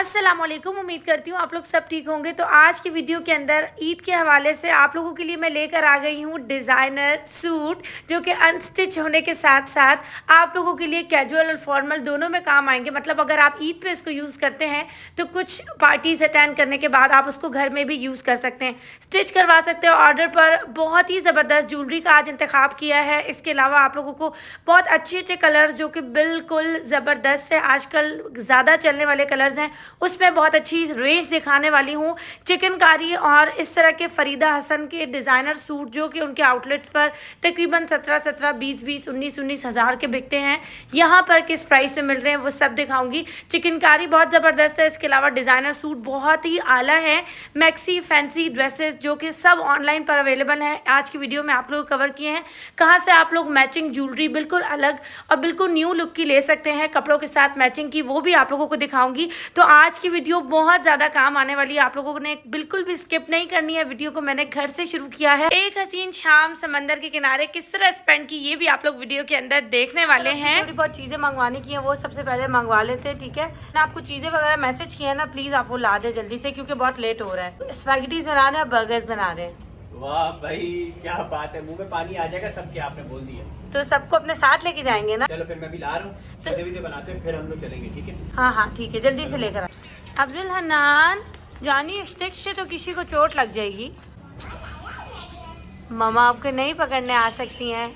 अस्सलामुअलैकुम। उम्मीद करती हूँ आप लोग सब ठीक होंगे। तो आज की वीडियो के अंदर ईद के हवाले से आप लोगों के लिए मैं लेकर आ गई हूँ डिज़ाइनर सूट, जो कि अनस्टिच होने के साथ साथ आप लोगों के लिए कैजुअल और फॉर्मल दोनों में काम आएंगे। मतलब अगर आप ईद पे इसको यूज़ करते हैं तो कुछ पार्टीज अटेंड करने के बाद आप उसको घर में भी यूज़ कर सकते हैं, स्टिच करवा सकते हैं ऑर्डर पर। बहुत ही ज़बरदस्त ज्वेलरी का आज इंतखाब किया है। इसके अलावा आप लोगों को बहुत अच्छे अच्छे कलर्स जो कि बिल्कुल ज़बरदस्त है, आजकल ज़्यादा चलने वाले कलर्स हैं, उसमें बहुत अच्छी रेंज दिखाने वाली हूँ। चिकनकारी और इस तरह के फरीदा हसन के डिज़ाइनर सूट जो कि उनके आउटलेट्स पर तकरीबन 17-17, 20-20, 19-19 हज़ार के बिकते हैं, यहाँ पर किस प्राइस पे मिल रहे हैं वो सब दिखाऊंगी। चिकनकारी बहुत ज़बरदस्त है। इसके अलावा डिज़ाइनर सूट बहुत ही आला है। मैक्सी फैंसी ड्रेसेस जो कि सब ऑनलाइन पर अवेलेबल हैं, आज की वीडियो में आप लोग कवर किए हैं। कहाँ से आप लोग मैचिंग ज्वेलरी बिल्कुल अलग और बिल्कुल न्यू लुक की ले सकते हैं कपड़ों के साथ मैचिंग की, वो भी आप लोगों को दिखाऊंगी। तो आज की वीडियो बहुत ज़्यादा काम आने वाली है, आप लोगों ने बिल्कुल भी स्किप नहीं करनी है। वीडियो को मैंने घर से शुरू किया है। एक हसीन शाम समंदर के किनारे किस तरह स्पेंड की, ये भी आप लोग वीडियो के अंदर देखने वाले हैं। थोड़ी बहुत चीज़ें मंगवाने की हैं, वो सबसे पहले मंगवा लेते हैं, ठीक है ना। आपको चीज़ें वगैरह मैसेज किया है ना, प्लीज़ आप वो ला दें जल्दी से, क्योंकि बहुत लेट हो रहा है। स्पैगेटीज बना रहे हैं, बर्गर्स बना रहे हैं। वाह भाई क्या बात है, मुंह में पानी आ जाएगा सबके, आपने बोल दिया। तो सबको अपने साथ लेके जाएंगे ना। चलो फिर मैं भी ला रहा हूँ, तो बनाते हैं, फिर हम लोग चलेंगे, ठीक है। हाँ हाँ ठीक है, जल्दी से लेकर अब्दुल हन्नान जानी, स्टिक से तो किसी को चोट लग जाएगी। मम्मा आपको नहीं पकड़ने आ सकती हैं।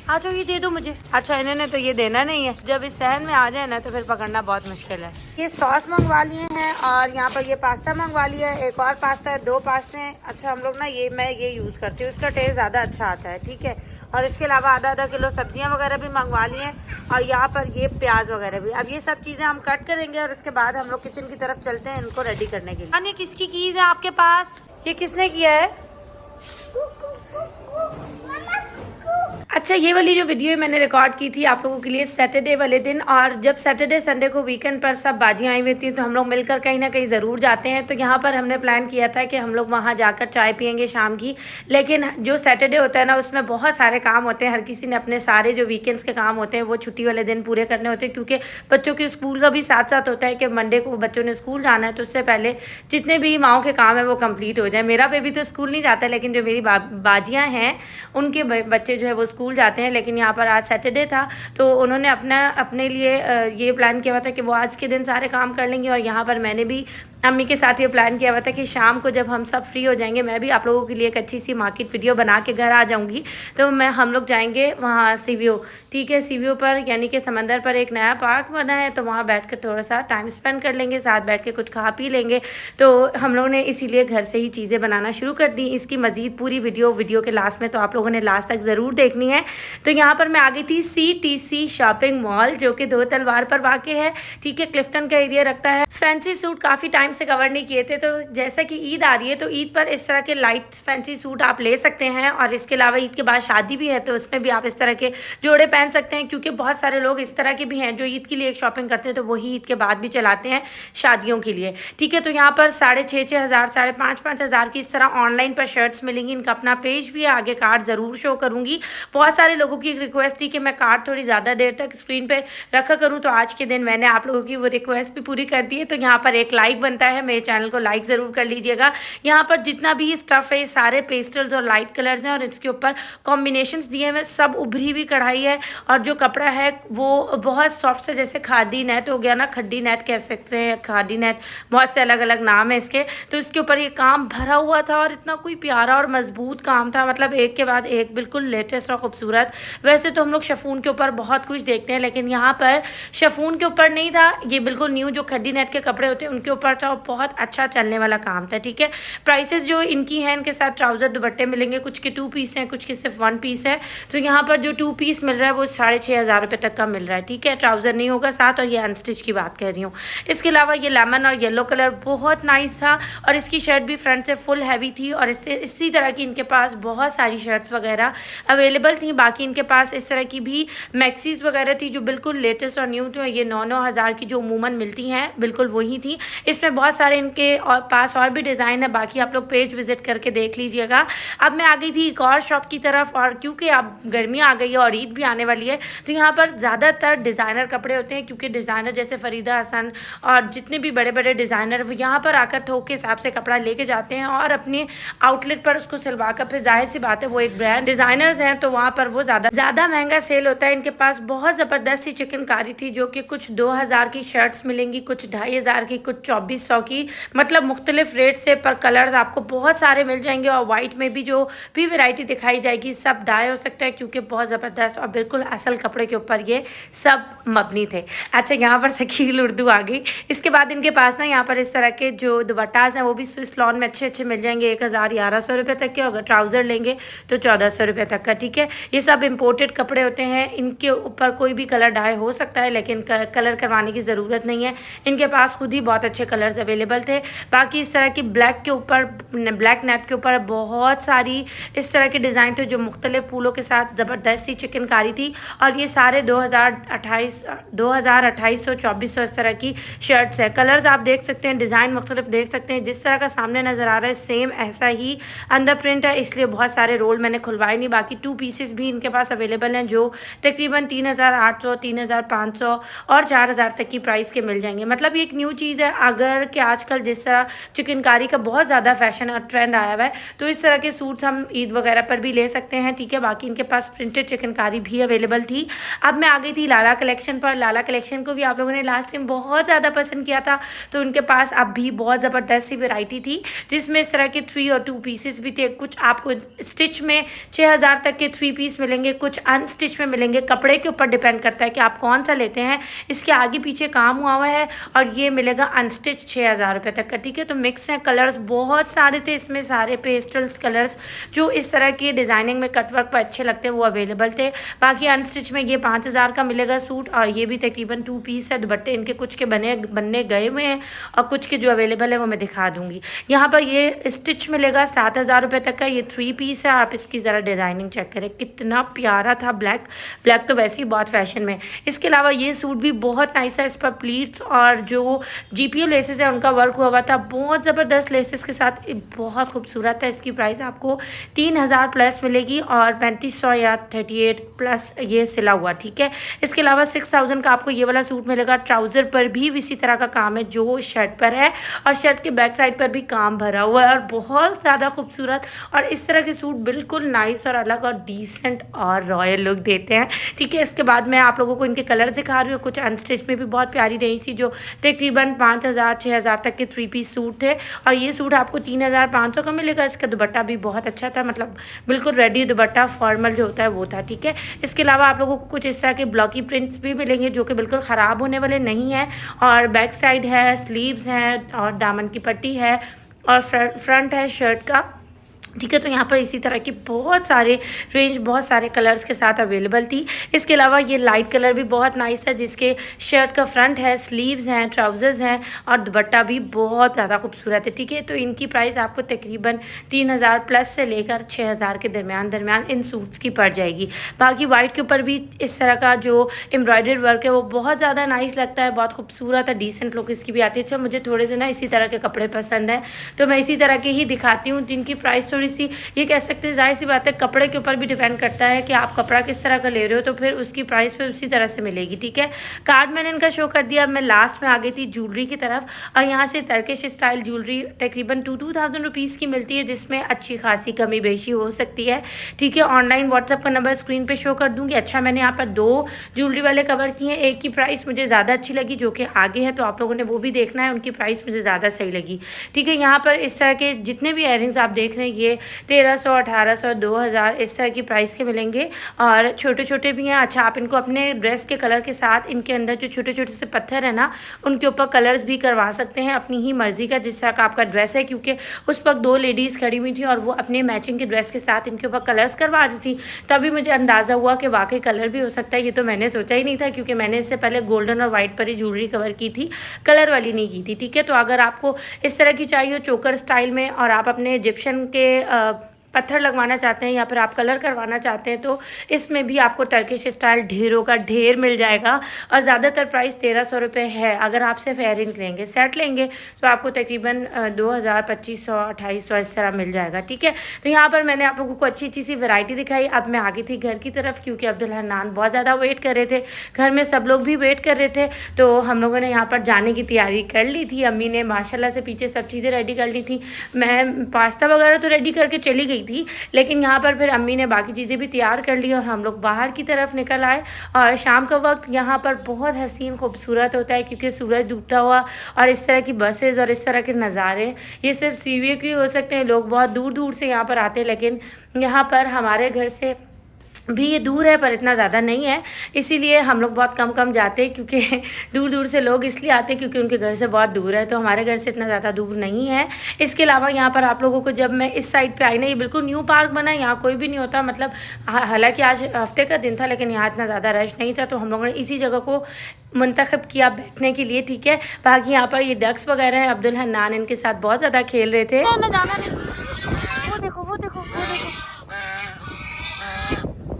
आ जाओ, ये दे दो मुझे। अच्छा इन्होंने तो ये देना नहीं है, जब इस सहन में आ जाए ना तो फिर पकड़ना बहुत मुश्किल है। ये सॉस मंगवा लिए हैं और यहाँ पर ये पास्ता मंगवा लिया है। एक और पास्ता है, 2 पास्ते हैं। अच्छा हम लोग ना मैं ये यूज़ करती हूँ, इसका टेस्ट ज़्यादा अच्छा आता है, ठीक है। और इसके अलावा आधा किलो सब्जियां वगैरह भी मंगवा ली हैं और यहाँ पर ये प्याज वगैरह भी। अब ये सब चीज़ें हम कट करेंगे और उसके बाद हम लोग किचन की तरफ चलते हैं इनको रेडी करने के लिए। किसकी कीज है आपके पास? ये किसने किया है? अच्छा ये वाली जो वीडियो मैंने रिकॉर्ड की थी आप लोगों के लिए सैटरडे वाले दिन, और जब सैटरडे संडे को वीकेंड पर सब बाजियाँ आई हुई थी तो हम लोग मिलकर कहीं ना कहीं ज़रूर जाते हैं। तो यहाँ पर हमने प्लान किया था कि हम लोग वहाँ जाकर चाय पियेंगे शाम की। लेकिन जो सैटरडे होता है ना, उसमें बहुत सारे काम होते हैं, हर किसी ने अपने सारे जो वीकेंड्स के काम होते हैं वो छुट्टी वाले दिन पूरे करने होते हैं, क्योंकि बच्चों के स्कूल का भी साथ साथ होता है कि मंडे को बच्चों ने स्कूल जाना है, तो उससे पहले जितने भी माओं के काम है वो कम्प्लीट हो जाए। मेरा बेबी तो स्कूल नहीं जाता, लेकिन जो मेरी बाजियाँ हैं उनके बच्चे जो है वो स्कूल जाते हैं। लेकिन यहाँ पर आज सैटरडे था तो उन्होंने अपने लिए ये प्लान किया हुआ था कि वो आज के दिन सारे काम कर लेंगे। और यहाँ पर मैंने भी अम्मी के साथ ये प्लान किया हुआ था कि शाम को जब हम सब फ्री हो जाएंगे, मैं भी आप लोगों के लिए एक अच्छी सी मार्केट वीडियो बना के घर आ जाऊँगी। तो हम लोग जाएंगे वहाँ सीवीओ, ठीक है, सीवीओ पर यानी कि समंदर पर एक नया पार्क बना है, तो वहाँ बैठ कर थोड़ा सा टाइम स्पेंड कर लेंगे, साथ बैठ के कुछ खा पी लेंगे। तो हम लोगों ने इसीलिए घर से ही चीज़ें बनाना शुरू कर दी। इसकी मज़ीद पूरी वीडियो के लास्ट में तो आप लोगों ने लास्ट तक ज़रूर देखनी है। तो यहाँ पर मैं आ गई थी CTC शॉपिंग मॉल, जो कि 2 तलवार पर वाक़ है, ठीक है, क्लिफ्टन का एरिया रखता है। फैंसी सूट काफ़ी टाइम से कवर नहीं किए थे, तो जैसा कि ईद आ रही है तो ईद पर इस तरह के लाइट फैंसी सूट आप ले सकते हैं। और इसके अलावा ईद के बाद शादी भी है तो उसमें भी आप इस तरह के जोड़े पहन सकते हैं, क्योंकि बहुत सारे लोग इस तरह के भी हैं जो ईद के लिए एक शॉपिंग करते हैं तो वही ईद के बाद भी चलाते हैं शादियों के लिए, ठीक है। तो यहाँ पर 6,500 हज़ार 5,500 हज़ार की इस तरह ऑनलाइन पर शर्ट्स मिलेंगी। इनका अपना पेज भी है, आगे कार्ड ज़रूर शो करूँगी। बहुत सारे लोगों की रिक्वेस्ट थी कि मैं कार्ड थोड़ी ज़्यादा देर तक स्क्रीन पे रखा करूँ, तो आज के दिन मैंने आप लोगों की वो रिक्वेस्ट भी पूरी कर दी है। तो यहाँ पर एक लाइक बनता है, मेरे चैनल को लाइक ज़रूर कर लीजिएगा। यहाँ पर जितना भी स्टफ़ है ये सारे पेस्टल्स और लाइट कलर्स हैं और इसके ऊपर कॉम्बिनेशंस दिए हैं, सब उभरी हुई कढ़ाई है। और जो कपड़ा है वो बहुत सॉफ्ट से, जैसे खादी नेट हो गया ना, खड्डी नेट कह सकते हैं, खादी नेट, बहुत से अलग अलग नाम है इसके। तो इसके ऊपर ये काम भरा हुआ था और इतना कोई प्यारा और मजबूत काम था, मतलब एक के बाद एक बिल्कुल लेटेस्ट और खूबसूरत। वैसे तो हम लोग शफून के ऊपर बहुत कुछ देखते हैं, लेकिन यहाँ पर शफून के ऊपर नहीं था, ये बिल्कुल न्यू जो खड्डी नेट के कपड़े होते हैं उनके ऊपर था और बहुत अच्छा चलने वाला काम था, ठीक है। प्राइसेस जो इनकी हैं, इनके साथ ट्राउज़र दुपट्टे मिलेंगे, कुछ के 2 पीस हैं, कुछ के सिर्फ 1 पीस है। तो यहाँ पर जो 2 पीस मिल रहा है वो 6,500 रुपये तक का मिल रहा है, ठीक है। ट्राउज़र नहीं होगा साथ, और ये अनस्टिच की बात कर रही हूँ। इसके अलावा ये लेमन और येलो कलर बहुत नाइस था और इसकी शर्ट भी फ्रंट से फुल हैवी थी। और इसी तरह की इनके पास बहुत सारी शर्ट्स वगैरह अवेलेबल थी। बाकी इनके पास इस तरह की भी मैक्सीज वगैरह थी जो बिल्कुल लेटेस्ट और न्यू थी। ये 9-9 हज़ार की जो अमूमन मिलती हैं, बिल्कुल वही थी। इसमें बहुत सारे इनके पास और भी डिज़ाइन है, बाकी आप लोग पेज विजिट करके देख लीजिएगा। अब मैं आ गई थी एक और शॉप की तरफ, और क्योंकि अब गर्मी आ गई है और ईद भी आने वाली है, तो यहाँ पर ज़्यादातर डिज़ाइनर कपड़े होते हैं, क्योंकि डिज़ाइनर जैसे फरीदा हसन और जितने भी बड़े बड़े डिज़ाइनर वो यहाँ पर आकर थोक के हिसाब से कपड़ा लेके जाते हैं और अपने आउटलेट पर उसको सिलवा कर, फिर जाहिर सी बात है वो एक ब्रांड डिज़ाइनर्स हैं तो वहाँ पर वो ज़्यादा महंगा सेल होता है। इनके पास बहुत ज़बरदस्त सी चिकनकारी थी, जो कि कुछ 2000 की शर्ट्स मिलेंगी, कुछ 2500 की, कुछ 2400 की, मतलब मुख्तलिफ रेट से, पर कलर्स आपको बहुत सारे मिल जाएंगे। और वाइट में भी जो भी वैरायटी दिखाई जाएगी सब डाई हो सकता है, क्योंकि बहुत ज़बरदस्त और बिल्कुल असल कपड़े के ऊपर ये सब मबनी थे। अच्छा, यहाँ पर शकील उर्दू आ गई। इसके बाद इनके पास ना यहाँ पर इस तरह के जो दुपट्टास हैं वो भी स्विस लॉन में अच्छे अच्छे मिल जाएंगे, 1000-1100 रुपये तक के। अगर ट्राउज़र लेंगे तो 1400 रुपये तक का, ठीक है। ये सब इम्पोर्टेड कपड़े होते हैं, इनके ऊपर कोई भी कलर डाई हो सकता है, लेकिन कलर करवाने की ज़रूरत नहीं है। इनके पास खुद ही बहुत अच्छे कलर्स अवेलेबल थे। बाकी इस तरह की ब्लैक के ऊपर, ब्लैक नेट के ऊपर बहुत सारी इस तरह के डिज़ाइन थे जो मुख्तलिफ फूलों के साथ ज़बरदस्त सी चिकनकारी थी, और ये सारे 2028, 2400 इस तरह की शर्ट्स हैं। कलर्स आप देख सकते हैं, डिज़ाइन मुख्तलिफ देख सकते हैं, जिस तरह का सामने नज़र आ रहा है सेम ऐसा ही अंदर प्रिंट है, इसलिए बहुत सारे रोल मैंने खुलवाए नहीं। बाकी 2 पीसेस भी इनके पास अवेलेबल हैं जो तकरीबन 3800, 3500 और 4000 तक की प्राइस के मिल जाएंगे। मतलब ये एक न्यू चीज़ है, अगर कि आजकल जिस तरह चिकनकारी का बहुत ज़्यादा फैशन और ट्रेंड आया हुआ है, तो इस तरह के सूट्स हम ईद वगैरह पर भी ले सकते हैं, ठीक है। बाकी इनके पास प्रिंटेड चिकनकारी भी अवेलेबल थी। अब मैं आ गई थी लाला कलेक्शन पर। लाला कलेक्शन को भी आप लोगों ने लास्ट टाइम बहुत ज़्यादा पसंद किया था, तो उनके पास अब भी बहुत ज़बरदस्त सी वैरायटी थी, जिसमें इस तरह के 3 और 2 पीसेस भी थे। कुछ आपको स्टिच में 6000 तक के 3 पीस मिलेंगे, कुछ अनस्टिच में मिलेंगे, कपड़े के ऊपर डिपेंड करता है कि आप कौन सा लेते हैं। इसके आगे पीछे काम हुआ है, और ये मिलेगा अनस्टिच 6000 रुपये तक का, ठीक है। तो मिक्स हैं, कलर्स बहुत सारे थे इसमें, सारे पेस्टल्स कलर्स जो इस तरह की डिज़ाइनिंग में कटवर्क पर अच्छे लगते हैं वो अवेलेबल थे। बाकी अनस्टिच में ये 5000 का मिलेगा सूट, और ये भी तकरीबन 2 पीस है। दुपट्टे इनके कुछ के बनने गए हुए हैं, और कुछ के जो अवेलेबल है वो मैं दिखा दूँगी। यहाँ पर ये स्टिच मिलेगा 7000 रुपये तक का, ये 3 पीस है। आप इसकी ज़रा डिज़ाइनिंग चेक करें, कितना प्यारा था। ब्लैक तो वैसे ही बहुत फैशन में। इसके अलावा ये सूट भी बहुत नाइस है, इस पर प्लीट्स और जो GPO लेसेस है उनका वर्क हुआ था, बहुत ज़बरदस्त लेसेस के साथ, बहुत खूबसूरत है। इसकी प्राइस आपको 3000 प्लस मिलेगी, और 3500 या 38 प्लस ये सिला हुआ, ठीक है। इसके अलावा 6000 का आपको ये वाला सूट मिलेगा। ट्राउज़र पर भी इसी तरह का काम है जो शर्ट पर है, और शर्ट के बैक साइड पर भी काम भरा हुआ है, और बहुत ज़्यादा खूबसूरत। और इस तरह के सूट बिल्कुल नाइस और अलग और डिसेंट और रॉयल लुक देते हैं, ठीक है। इसके बाद मैं आप लोगों को इनके कलर दिखा रही हूँ। कुछ अनस्टिच में भी बहुत प्यारी रेंज थी, जो तकरीबन 5000, 6000 तक के 3 पीस सूट थे, और ये सूट आपको 3500 का मिलेगा। इसका दुपट्टा भी बहुत अच्छा था, मतलब बिल्कुल रेडी दुपट्टा, फॉर्मल जो होता है वो था, ठीक है। इसके अलावा आप लोगों को कुछ इस तरह के ब्लॉकी प्रिंट्स भी मिलेंगे जो कि बिल्कुल ख़राब होने वाले नहीं हैं, और बैक साइड है, स्लीव्स हैं, और दामन की पट्टी है, और फ्रंट है शर्ट का, ठीक है। तो यहाँ पर इसी तरह की बहुत सारे रेंज, बहुत सारे कलर्स के साथ अवेलेबल थी। इसके अलावा ये लाइट कलर भी बहुत नाइस है, जिसके शर्ट का फ्रंट है, स्लीव्स हैं, ट्राउजर्स हैं, और दुपट्टा भी बहुत ज़्यादा खूबसूरत है, ठीक है। तो इनकी प्राइस आपको तकरीबन 3000 प्लस से लेकर 6000 के दरमियान इन सूट्स की पड़ जाएगी। बाकी वाइट के ऊपर भी इस तरह का जो एम्ब्रॉयडर्ड वर्क है वो बहुत ज़्यादा नाइस लगता है, बहुत खूबसूरत है, डिसेंट लुक इसकी भी आती है। अच्छा, मुझे थोड़े से ना इसी तरह के कपड़े पसंद हैं, तो मैं इसी तरह के ही दिखाती हूँ, जिनकी प्राइस थोड़ी सी, ये कह सकते हैं, जाहिर सी बात है, कपड़े के ऊपर भी डिपेंड करता है कि आप कपड़ा किस तरह का ले रहे हो, तो फिर उसकी प्राइस पे उसी तरह से मिलेगी, ठीक है। कार्ड मैंने इनका शो कर दिया। अब मैं लास्ट में आ गई थी ज्वेलरी की तरफ, और यहाँ से टर्किश स्टाइल ज्वेलरी तकरीबन 2000 रुपीज़ की मिलती है, जिसमें अच्छी खासी कमी बेशी हो सकती है, ठीक है। ऑनलाइन व्हाट्सअप का नंबर स्क्रीन पर शो कर दूँगी। अच्छा, मैंने यहाँ पर 2 ज्वेलरी वाले कवर किए हैं, एक की प्राइस मुझे ज़्यादा अच्छी लगी जो कि आगे है, तो आप लोगों ने वो भी देखना है, उनकी प्राइस मुझे ज़्यादा सही लगी, ठीक है। यहाँ पर इस तरह के जितने भी इयररिंग्स आप देख रहे हैं, ये 1300, 1800, 2000 इस तरह की प्राइस के मिलेंगे, और छोटे छोटे भी हैं। अच्छा, आप इनको अपने ड्रेस के कलर के साथ, इनके अंदर जो छोटे छोटे से पत्थर है ना, उनके ऊपर कलर्स भी करवा सकते हैं अपनी ही मर्ज़ी का, जिस तरह का आपका ड्रेस है। क्योंकि उस वक्त 2 लेडीज़ खड़ी हुई थी, और वो अपने मैचिंग के ड्रेस के साथ इनके ऊपर कलर्स करवा रही थी, तभी मुझे अंदाज़ा हुआ कि वाकई कलर भी हो सकता है। ये तो मैंने सोचा ही नहीं था, क्योंकि मैंने इससे पहले गोल्डन और वाइट पर ही ज्वेलरी कवर की थी, कलर वाली नहीं की थी, ठीक है। तो अगर आपको इस तरह की चाहिए चोकर स्टाइल में, और आप अपने इजिप्शियन के पत्थर लगवाना चाहते हैं या फिर आप कलर करवाना चाहते हैं तो इसमें भी आपको टर्किश स्टाइल ढेरों का ढेर मिल जाएगा। और ज़्यादातर प्राइस 1300 रुपये है। अगर आप सिर्फ एयरिंग्स लेंगे, सेट लेंगे तो आपको तकरीबन 2000, 2500, 2800 इस तरह मिल जाएगा। ठीक है, तो यहाँ पर मैंने आप लोगों को अच्छी अच्छी सी वैरायटी दिखाई। अब मैं आ गई थी घर की तरफ क्योंकि अब्दुल हन्नान बहुत ज़्यादा वेट कर रहे थे, घर में सब लोग भी वेट कर रहे थे। तो हम लोगों ने यहाँ पर जाने की तैयारी कर ली थी। अम्मी ने माशाल्लाह से पीछे सब चीज़ें रेडी कर ली थी। मैं पास्ता वगैरह तो रेडी करके चली गई थी, लेकिन यहाँ पर फिर अम्मी ने बाकी चीज़ें भी तैयार कर ली और हम लोग बाहर की तरफ निकल आए। और शाम का वक्त यहाँ पर बहुत हसीन खूबसूरत होता है क्योंकि सूरज डूबता हुआ और इस तरह की बसेस और इस तरह के नज़ारे, ये सिर्फ सीवी के हो सकते हैं। लोग बहुत दूर दूर से यहाँ पर आते हैं, लेकिन यहाँ पर हमारे घर से भी ये दूर है पर इतना ज़्यादा नहीं है, इसीलिए हम लोग बहुत कम जाते हैं क्योंकि दूर दूर से लोग इसलिए आते हैं क्योंकि उनके घर से बहुत दूर है। तो हमारे घर से इतना ज़्यादा दूर नहीं है। इसके अलावा यहाँ पर आप लोगों को जब मैं इस साइड पे आई ना, ये बिल्कुल न्यू पार्क बना है, यहाँ कोई भी नहीं होता। मतलब हालांकि आज हफ्ते का दिन था लेकिन यहाँ इतना ज़्यादा रश नहीं था, तो हम लोगों ने इसी जगह को मुंतखब किया बैठने के लिए। ठीक है, बाकी यहाँ पर ये डक्स वगैरह हैं, अब्दुल हन्नान इनके साथ बहुत ज़्यादा खेल रहे थे। वो देखो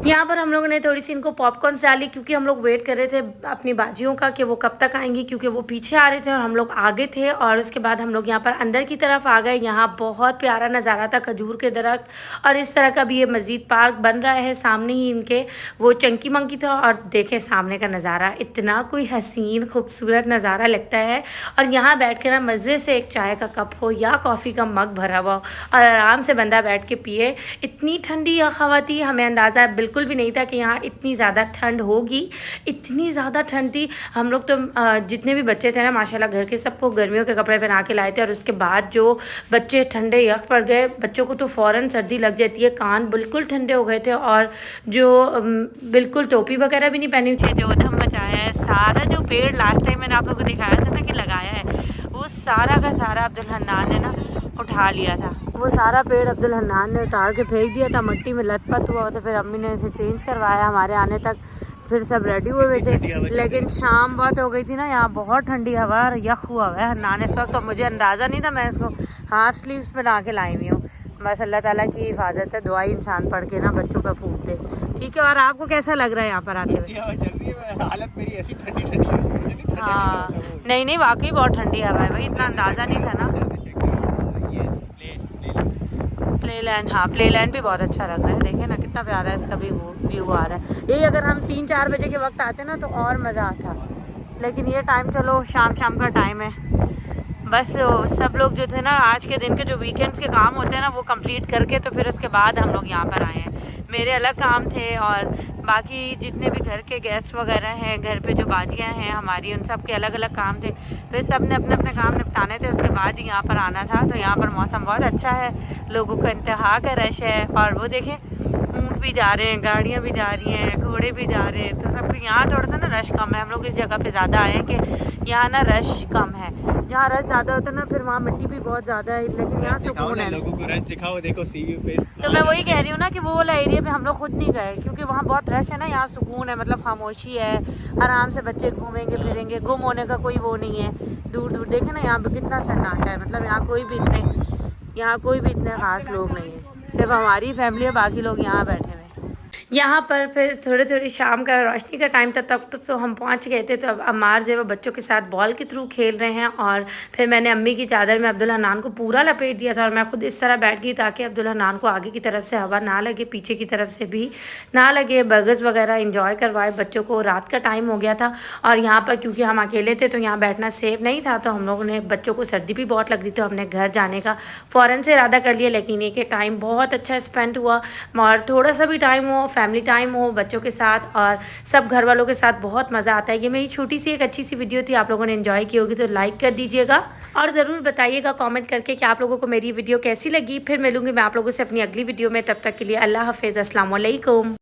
यहाँ पर हम लोगों ने थोड़ी सी इनको पॉपकॉर्न डाली क्योंकि हम लोग वेट कर रहे थे अपनी बाजियों का कि वो कब तक आएंगी, क्योंकि वो पीछे आ रहे थे और हम लोग आगे थे। और उसके बाद हम लोग यहाँ पर अंदर की तरफ आ गए। यहाँ बहुत प्यारा नज़ारा था, खजूर के दरख्त और इस तरह का भी ये मस्जिद पार्क बन रहा है। सामने ही इनके वो चंकी मंकी था और देखें सामने का नज़ारा, इतना कोई हसीन खूबसूरत नज़ारा लगता है। और यहाँ बैठ के ना मज़े से एक चाय का कप हो या कॉफ़ी का मग भरा हुआ और आराम से बंदा बैठ के पिए। इतनी ठंडी हवा थी, हमें अंदाज़ा बिल्कुल भी नहीं था कि यहाँ इतनी ज़्यादा ठंड होगी। इतनी ज़्यादा ठंड थी, हम लोग तो जितने भी बच्चे थे ना माशाल्लाह घर के सबको गर्मियों के कपड़े पहना के लाए थे। और उसके बाद जो बच्चे ठंडे यख पड़ गए, बच्चों को तो फ़ौरन सर्दी लग जाती है, कान बिल्कुल ठंडे हो गए थे और जो बिल्कुल टोपी वगैरह भी नहीं पहनी थी। जो धम मचाया है, सारा जो पेड़ लास्ट टाइम मैंने आप लोगों को दिखाया था ना कि लगाया है, वो सारा का सारा अब्दुल हन्नान ने ना उठा लिया था। वो सारा पेड़ अब्दुल हन्नान ने उतार के फेंक दिया था, मिट्टी में लथपथ हुआ था। फिर अम्मी ने इसे चेंज करवाया हमारे आने तक, फिर सब रेडी हुए हुए थे। लेकिन शाम बहुत हो गई थी ना, यहाँ बहुत ठंडी हवा और यख हुआ हुआ है हन्नान इस वक्त। तो मुझे अंदाज़ा नहीं था, मैं इसको हाफ स्लीव्स बना के लाई हुई हूँ। बस अल्लाह ताला की हिफाजत है, दुआई इंसान पढ़ के ना बच्चों पर फूक दे। ठीक है, और आपको कैसा लग रहा है यहाँ पर आते हुए? हालत मेरी ऐसी ठंडी है। हाँ नहीं वाकई बहुत ठंडी हवा है भाई, इतना अंदाज़ा नहीं था ना। प्ले लैंड, हाँ प्ले लैंड भी बहुत अच्छा लग रहा है। देखें ना कितना प्यारा है, इसका भी व्यू आ रहा है। यही अगर हम 3-4 बजे के वक्त आते ना तो और मज़ा आता, लेकिन ये टाइम चलो शाम का टाइम है। बस सब लोग जो थे ना आज के दिन के जो वीकेंड्स के काम होते हैं ना वो कंप्लीट करके तो फिर उसके बाद हम लोग यहाँ पर आए हैं। मेरे अलग काम थे और बाकी जितने भी घर के गेस्ट वगैरह हैं, घर पे जो बाजियाँ हैं हमारी, उन सब के अलग अलग काम थे। फिर सब ने अपने अपने काम निपटाने थे, उसके बाद ही यहाँ पर आना था। तो यहाँ पर मौसम बहुत अच्छा है, लोगों का इंतहा का रश है। और वो देखें ऊँट भी जा रहे हैं, गाड़ियाँ भी जा रही हैं, घोड़े भी जा रहे हैं। तो सबको यहाँ थोड़ा सा ना रश कम है। हम लोग इस जगह पे ज़्यादा आए हैं कि यहाँ ना रश कम है। जहाँ रश ज़्यादा होता है ना फिर वहाँ मिट्टी भी बहुत ज़्यादा है, लेकिन यहाँ सुकून है। लोगों को रश दिखाओ, देखो सीवी पे। तो मैं वही कह रही हूँ ना कि वो वाला एरिया पे हम लोग खुद नहीं गए क्योंकि वहाँ बहुत रश है ना। यहाँ सुकून है, मतलब खामोशी है, आराम से बच्चे घूमेंगे फिरेंगे, गुम होने का कोई वो नहीं है। दूर दूर देखे ना यहाँ पे कितना सन्नाटा है, मतलब यहाँ कोई भी इतने खास लोग नहीं है, सिर्फ हमारी फैमिली है, बाकी लोग यहाँ बैठे हुए। यहाँ पर फिर थोड़ी शाम का रोशनी का टाइम था, तब तो हम पहुँच गए थे। तो अब अम्मार जो है वो बच्चों के साथ बॉल के थ्रू खेल रहे हैं और फिर मैंने अम्मी की चादर में अब्दुल हन्नान को पूरा लपेट दिया था और मैं खुद इस तरह बैठ गई ताकि अब्दुल हन्नान को आगे की तरफ से हवा ना लगे, पीछे की तरफ से भी ना लगे। बर्गर्स वगैरह इंजॉय करवाए बच्चों को। रात का टाइम हो गया था और यहाँ पर क्योंकि हम अकेले थे तो यहाँ बैठना सेफ नहीं था, तो हम लोगों ने, बच्चों को सर्दी भी बहुत लग रही थी, हमने घर जाने का फ़ौरन से इरादा कर लिया। लेकिन ये कि टाइम बहुत अच्छा स्पेंड हुआ और थोड़ा सा भी टाइम हो, फैमिली टाइम हो बच्चों के साथ और सब घर वालों के साथ, बहुत मज़ा आता है। ये मेरी छोटी सी एक अच्छी सी वीडियो थी, आप लोगों ने एंजॉय की होगी तो लाइक कर दीजिएगा और ज़रूर बताइएगा कमेंट करके कि आप लोगों को मेरी वीडियो कैसी लगी। फिर मिलूंगी मैं आप लोगों से अपनी अगली वीडियो में, तब तक के लिए अल्लाह हाफिज़, अस्सलाम वालेकुम।